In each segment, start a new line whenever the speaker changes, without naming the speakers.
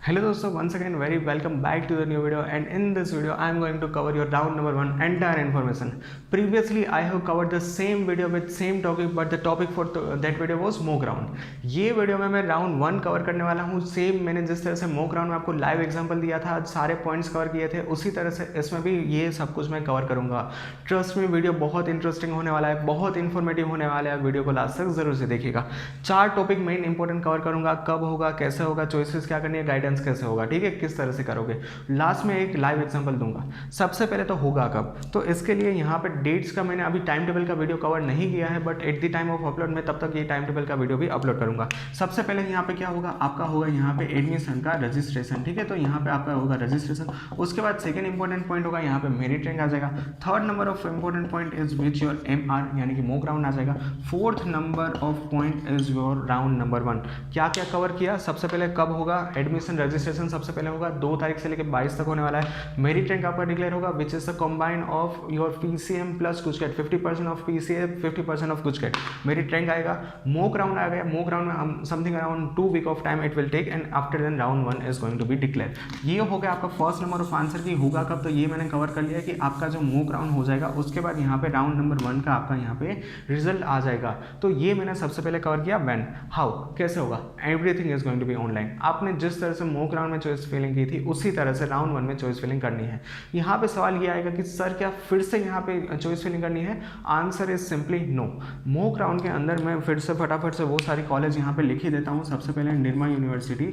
Hello दोस्तों, once again very welcome back to the new video, and in this video I am going to cover your round number 1 entire information. Previously I have covered the same video with same topic, but the topic for that video was mock round. ये video में मैं round 1 cover करने वाला हूँ. Same मैंने जिस तरह से मोक राउंड में आपको लाइव एग्जांपल दिया था, सारे पॉइंट्स कवर किए थे, उसी तरह से इसमें भी ये सब कुछ मैं कवर करूँगा. ट्रस्ट में वीडियो बहुत इंटरेस्टिंग होने वाला है, बहुत इन्फॉर्मेटिव होने वाला है. वीडियो को लास्ट तक जरूर से देखिएगा. 4 टॉपिक मेन इंपॉर्टेंट कवर करूँगा. कब होगा, कैसे होगा, चॉइसेस क्या करनी है, गाइडेंस कैसे होगा, ठीक है, किस तरह से करोगे. लास्ट में एक लाइव एग्जांपल दूंगा. सबसे पहले तो होगा कब, तो इसके लिए यहाँ पे डेट्स का मैंने अभी टाइम टेबल का वीडियो कवर नहीं किया है, but at the time of upload में तब तक ये टाइम टेबल का वीडियो भी अपलोड करूंगा. सबसे पहले यहाँ पे क्या होगा, आपका होगा यहाँ पे एडमिशन का रजिस्ट्रेशन, ठीक है. तो यहाँ पे आपका होगा रजिस्ट्रेशन. उसके बाद सेकंड इंपॉर्टेंट पॉइंट होगा यहाँ पे मेरिट रैंक आ जाएगा. Third number of important point is which your MR यानी कि मॉक राउंड आ जाएगा. Fourth number of point is your round number 1. क्या क्या कवर किया, सबसे पहले कब होगा एडमिशन रजिस्ट्रेशन, सबसे पहले होगा 2 तारीख से लेकर 22 तक होने वाला है. मेरिट रैंक आपका डिक्लेयर होगा which is the combine of your PCM plus GUJCET. 50% of PCM, 50% of GUJCET. Merit rank आएगा. मोक राउंड आ गया. मोक राउंड में हम something around 2 week of time it will take, and after then round 1 is going to be declare. ये हो गया आपका first number of answer की होगा कब, तो ये मैंने कवर कर लिया कि आपका जो मोक राउंड हो जाएगा उसके बाद यहाँ पे राउंड नंबर 1 का आपका यहाँ पे रिजल्ट आ जाएगा. तो ये मैंने सबसे पहले कवर किया. व्हेन, हाउ, कैसे होगा, everything is going to be online. आपने जिस तरह से मोक राउंड में चॉइस फिलिंग की थी उसी तरह से राउंड 1 में चॉइस फिलिंग करनी है. यहाँ पे सवाल ये आएगा कि सर क्या फिर से यहाँ पे चॉइस फिलिंग करनी है. Answer is simply no. Mock round के अंदर मैं फिर से फटाफट से वो सारी कॉलेज यहाँ पे लिख ही देता हूँ. सबसे पहले Nirma university,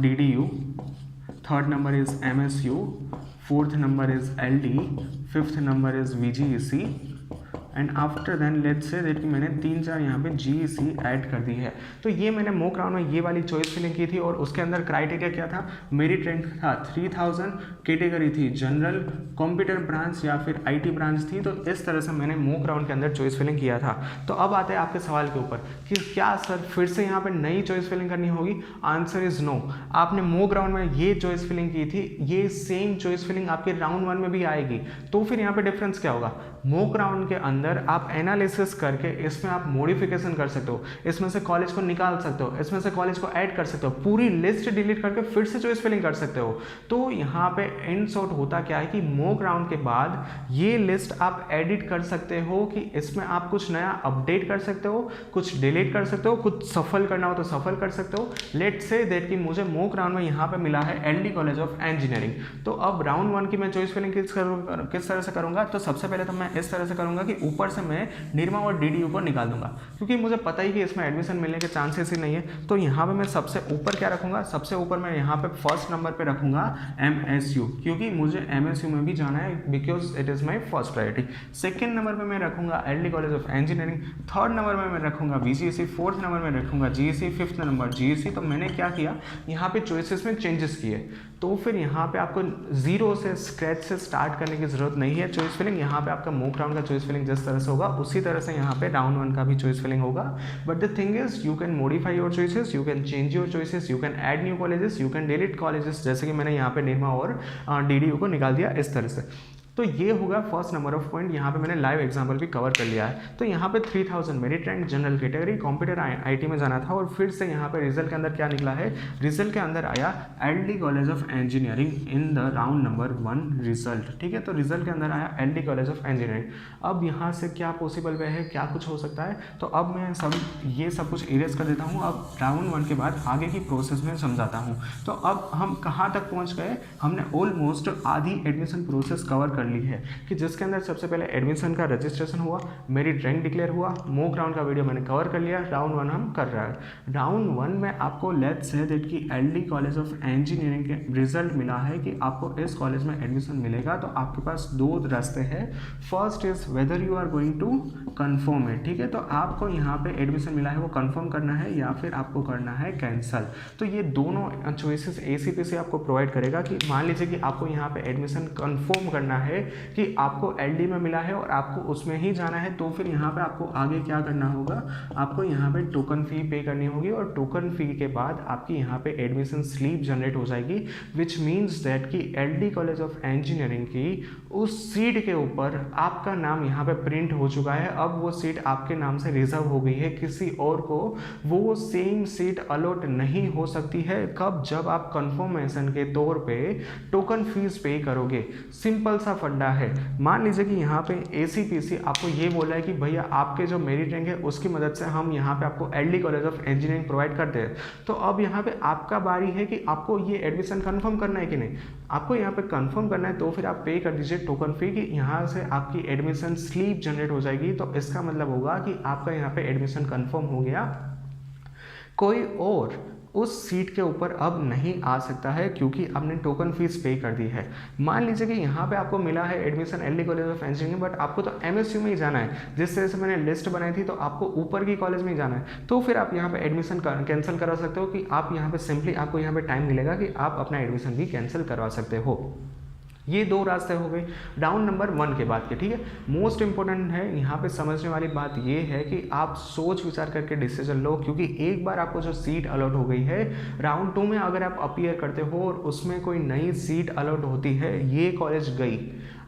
DDU. Third number is MSU. Fourth number is LD. Fifth number is VGEC. And after then let's say that कि मैंने 3-4 यहाँ पे GEC ऐड कर दी है. तो ये मैंने मोक राउंड में ये वाली चॉइस फिलिंग की थी, और उसके अंदर क्राइटेरिया क्या था, मेरिट रैंक था 3000, कैटेगरी थी जनरल, कंप्यूटर ब्रांच या फिर IT ब्रांच थी. तो इस तरह से मैंने मोक राउंड के अंदर चॉइस फिलिंग किया था. तो अब आते हैं आपके सवाल के ऊपर कि क्या सर फिर से यहाँ पे नई चॉइस फिलिंग करनी होगी. Answer is no. आपने मोक राउंड में ये चॉइस फिलिंग की थी, ये सेम चॉइस फिलिंग आपके राउंड 1 में भी आएगी. तो फिर यहाँ पे डिफरेंस क्या होगा, मोक राउंड के अंदर आप एनालिसिस करके इसमें आप मॉडिफिकेशन कर सकते हो, इसमें से कॉलेज को निकाल सकते हो, इसमें से कॉलेज को ऐड कर सकते हो, पूरी लिस्ट डिलीट करके फिर से चॉइस फिलिंग कर सकते हो. तो यहाँ पे इन शॉर्ट होता क्या है कि मोक राउंड के बाद ये लिस्ट आप एडिट कर सकते हो कि इसमें आप कुछ नया अपडेट कर सकते हो, कुछ डिलीट कर सकते हो, कुछ सफल करना हो तो सफल कर सकते हो. लेट्स से दैट कि मुझे मोक राउंड में यहाँ पे मिला है LD कॉलेज ऑफ इंजीनियरिंग. तो अब राउंड 1 की मैं चॉइस फिलिंग किस तरह से करूँगा, तो सबसे पहले तो मैं इस तरह से करूँगा कि ऊपर से मैं निर्मा और DDU को निकाल दूंगा, क्योंकि मुझे पता ही कि इसमें एडमिशन मिलने के चांसेस ही नहीं है. तो यहाँ पे मैं सबसे ऊपर क्या रखूंगा, सबसे ऊपर मैं यहाँ पे फर्स्ट नंबर पे रखूंगा MSU, क्योंकि मुझे MSU में भी जाना है because it is my first priority. Second number पे मैं रखूंगा LD college of engineering. Third number में मैं रखूंगा VGEC. फोर्थ नंबर में रखूंगा GEC. Fifth number GEC. तो मैंने क्या किया, यहाँ पे चॉइसेस में चेंजेस किए. तो फिर यहाँ पे आपको जीरो से स्क्रैच से स्टार्ट करने की जरूरत नहीं है चॉइस फिलिंग. यहाँ पे आपका मोक राउंड का चॉइस फिलिंग जिस तरह से होगा उसी तरह से यहाँ पे राउंड 1 का भी चॉइस फिलिंग होगा. But the thing is you can modify your choices, you can change your choices, you can add new colleges, you can delete colleges, जैसे कि मैंने यहाँ पे निर्मा और DDU को निकाल दिया इस तरह से. तो ये होगा फर्स्ट नंबर ऑफ पॉइंट. यहाँ पे मैंने लाइव एग्जांपल भी कवर कर लिया है. तो यहाँ पे 3000 merit rank, general category, computer IT में जाना था, और फिर से यहाँ पे रिजल्ट के अंदर क्या निकला है, रिजल्ट के अंदर आया LD college of engineering in the round number 1 result, ठीक है. तो रिजल्ट के अंदर आया LD कॉलेज ऑफ इंजीनियरिंग. अब यहाँ से क्या पॉसिबल वे है, क्या कुछ हो सकता है, तो अब मैं ये सब कुछ इरेज कर देता हूँ. अब राउंड 1 के बाद आगे की प्रोसेस में समझाता हूँ. तो अब हम कहाँ तक पहुँच गए, हमने ऑलमोस्ट आधी एडमिशन प्रोसेस कवर कर ली है, कि जिसके अंदर सबसे पहले एडमिशन का रजिस्ट्रेशन हुआ, मेरिट रैंक डिक्लेयर हुआ, मोक राउंड का वीडियो मैंने कवर कर लिया, राउंड 1 हम कर रहे हैं. राउंड 1 में आपको लेट्स से दैट कि LD कॉलेज ऑफ इंजीनियरिंग के रिजल्ट मिला है कि आपको इस कॉलेज में एडमिशन मिलेगा. तो आपके पास 2 रास्ते हैं. First is whether you are going to confirm it, ठीक है. तो आपको यहाँ पे एडमिशन मिला है वो कन्फर्म करना है या फिर आपको करना है कैंसिल. तो ये दोनों चॉइसेस ACPC आपको प्रोवाइड करेगा कि मान लीजिए कि आपको यहाँ पे एडमिशन कन्फर्म करना है है कि आपको LD में मिला है और आपको उसमें ही जाना है, तो फिर यहाँ पे आपको आगे क्या करना होगा, आपको यहाँ पे टोकन फ़ी पे करनी होगी और टोकन फ़ी के बाद आपकी यहाँ पे एडमिशन स्लिप जनरेट हो जाएगी, विच मीन्स दैट कि LD कॉलेज ऑफ इंजीनियरिंग की उस सीट के ऊपर आपका नाम यहाँ पे प्रिंट हो चुका है। अब वो सीट आपके नाम से रिजर्व हो गई है, किसी और को वो सेम सीट अलॉट नहीं हो सकती है। कब? जब आप कंफर्मेशन के तौर पे टोकन फीस पे करोगे। सिंपल सा फंडा है। मान लीजिए कि यहाँ पे ACPC आपको ये बोला है कि भैया आपके जो मेरिट रैंक है उसकी मदद से हम यहाँ पे आपको LD college of engineering provide करते हैं। तो अब यहाँ पे आपका बारी है कि आपको ये एडमिशन कंफर्म करना है कि नहीं। आपको यहाँ पे कंफर्म करना है तो फिर आप पे कर दीजिए टोकन फी, कि यहाँ से आपकी एडमिशन स्लिप जनरेट हो जाएगी। तो इसका मतलब होगा कि आपका यहाँ पे एडमिशन कंफर्म हो गया, कोई और उस सीट के ऊपर अब नहीं आ सकता है क्योंकि आपने टोकन फीस पे कर दी है। मान लीजिए कि यहाँ पे आपको मिला है admission LD college of engineering, but आपको तो MSU में ही जाना है। जिस तरह से मैंने लिस्ट बनाई थी तो आपको ऊपर की कॉलेज में ही जाना है, तो फिर आप यहाँ पे एडमिशन कैंसिल करा सकते हो कि आप यहाँ पे सिंपली आपको यहाँ पे टाइम मिलेगा कि आप अपना एडमिशन भी कैंसिल करवा सकते हो। ये दो रास्ते हो गए राउंड नंबर 1 के बाद के, ठीक है। मोस्ट इंपॉर्टेंट है यहाँ पे समझने वाली बात ये है कि आप सोच विचार करके डिसीजन लो, क्योंकि एक बार आपको जो सीट अलॉट हो गई है राउंड 2 में अगर आप अपीयर करते हो और उसमें कोई नई सीट अलॉट होती है, ये कॉलेज गई,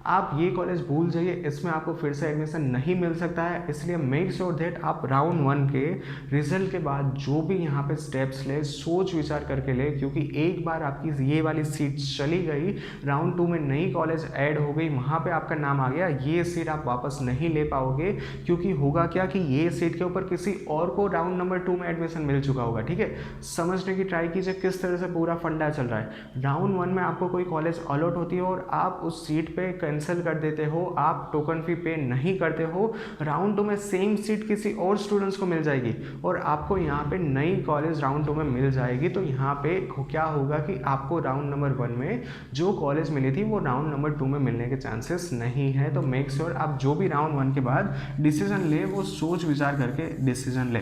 आप ये कॉलेज भूल जाइए, इसमें आपको फिर से एडमिशन नहीं मिल सकता है। इसलिए मेक श्योर दैट आप राउंड 1 के रिजल्ट के बाद जो भी यहाँ पे स्टेप्स ले सोच विचार करके ले, क्योंकि एक बार आपकी ये वाली सीट चली गई, राउंड 2 में नई कॉलेज ऐड हो गई, वहाँ पे आपका नाम आ गया, ये सीट आप वापस नहीं ले पाओगे। क्योंकि होगा क्या कि ये सीट के ऊपर किसी और को राउंड नंबर 2 में एडमिशन मिल चुका होगा, ठीक है। समझने की ट्राई कीजिए किस तरह से पूरा फंडा चल रहा है। राउंड 1 में आपको कोई कॉलेज अलॉट होती है और आप उस सीट पे कैंसिल कर देते हो, आप टोकन फी पे नहीं करते हो, राउंड 2 में सेम सीट किसी और स्टूडेंट्स को मिल जाएगी और आपको यहाँ पे नई कॉलेज राउंड 2 में मिल जाएगी। तो यहाँ पे क्या होगा कि आपको राउंड नंबर 1 में जो कॉलेज मिली थी वो राउंड नंबर 2 में मिलने के चांसेस नहीं है। तो मेक श्योर आप जो भी राउंड 1 के बाद डिसीजन ले वो सोच विचार करके डिसीजन ले।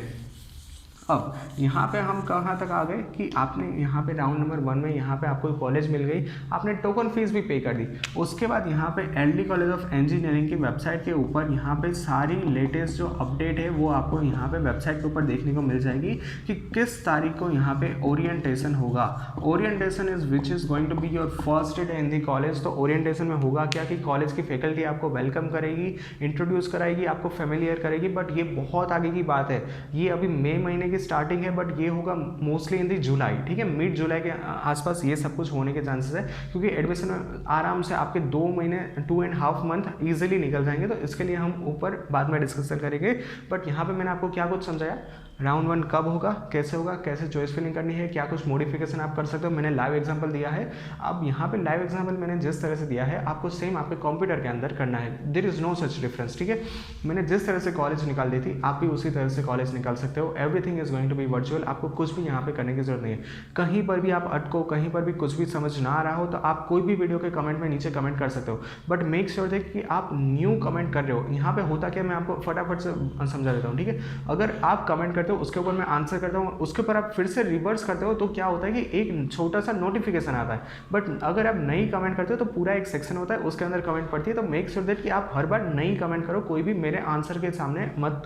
अब यहाँ पे हम कहाँ तक आ गए कि आपने यहाँ पे राउंड नंबर 1 में यहाँ पे आपको कॉलेज मिल गई, आपने टोकन फीस भी पे कर दी। उसके बाद यहाँ पे LD कॉलेज ऑफ इंजीनियरिंग की वेबसाइट के ऊपर यहाँ पे सारी लेटेस्ट जो अपडेट है वो आपको यहाँ पे वेबसाइट के ऊपर देखने को मिल जाएगी कि किस तारीख को यहाँ पे ओरिएंटेशन होगा। Orientation is which is going to be your first day in the college. तो ओरिएंटेशन में होगा क्या कि कॉलेज की फैकल्टी आपको वेलकम करेगी, इंट्रोड्यूस कराएगी, आपको फेमिलियर करेगी। बट ये बहुत आगे की बात है, ये अभी मई महीने की स्टार्टिंग है, बट ये होगा मोस्टली इन दी जुलाई, ठीक है। मिड जुलाई के आसपास ये सब कुछ होने के चांसेस है, क्योंकि एडमिशन आराम से आपके 2 महीने 2.5 मंथ ईजिली निकल जाएंगे। तो इसके लिए हम ऊपर बाद में डिस्कस करेंगे। बट यहाँ पे मैंने आपको क्या कुछ समझाया, राउंड 1 कब होगा, कैसे चॉइस फिलिंग करनी है, क्या कुछ मॉडिफिकेशन आप कर सकते हो, मैंने लाइव एग्जांपल दिया है। अब यहाँ पे लाइव एग्जांपल मैंने जिस तरह से दिया है आपको सेम आपके कंप्यूटर के अंदर करना है। There is no such difference, ठीक है। मैंने जिस तरह से कॉलेज निकाल दी थी आप भी उसी तरह से कॉलेज निकाल सकते हो। Everything is going to be virtual, आपको कुछ भी यहाँ पे करने की जरूरत नहीं है। कहीं पर भी आप अटको, कहीं पर भी कुछ भी समझ ना आ रहा हो तो आप कोई भी वीडियो के कमेंट में नीचे कमेंट कर सकते हो। बट मेक श्योर दैट कि आप न्यू कमेंट कर रहे हो। यहाँ पे होता क्या, मैं आपको फटाफट से समझा देता हूँ, ठीक है। अगर आप कमेंट करते हो उसके ऊपर मैं आंसर करता हूँ, उसके ऊपर आप फिर से रिवर्स करते हो तो क्या होता है कि एक छोटा सा नोटिफिकेशन आता है। बट अगर आप नई कमेंट करते हो तो पूरा एक सेक्शन होता है, उसके अंदर कमेंट पड़ती है। तो मेक श्योर दैट कि आप हर बार नई कमेंट करो, कोई भी मेरे आंसर के सामने मत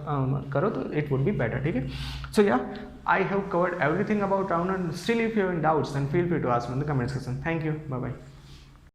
करो, तो इट वुड बी बेटर, ठीक है। सो या I have covered everything about round, and still if you have any doubts then feel free to ask me in the comment section. Thank you. Bye bye.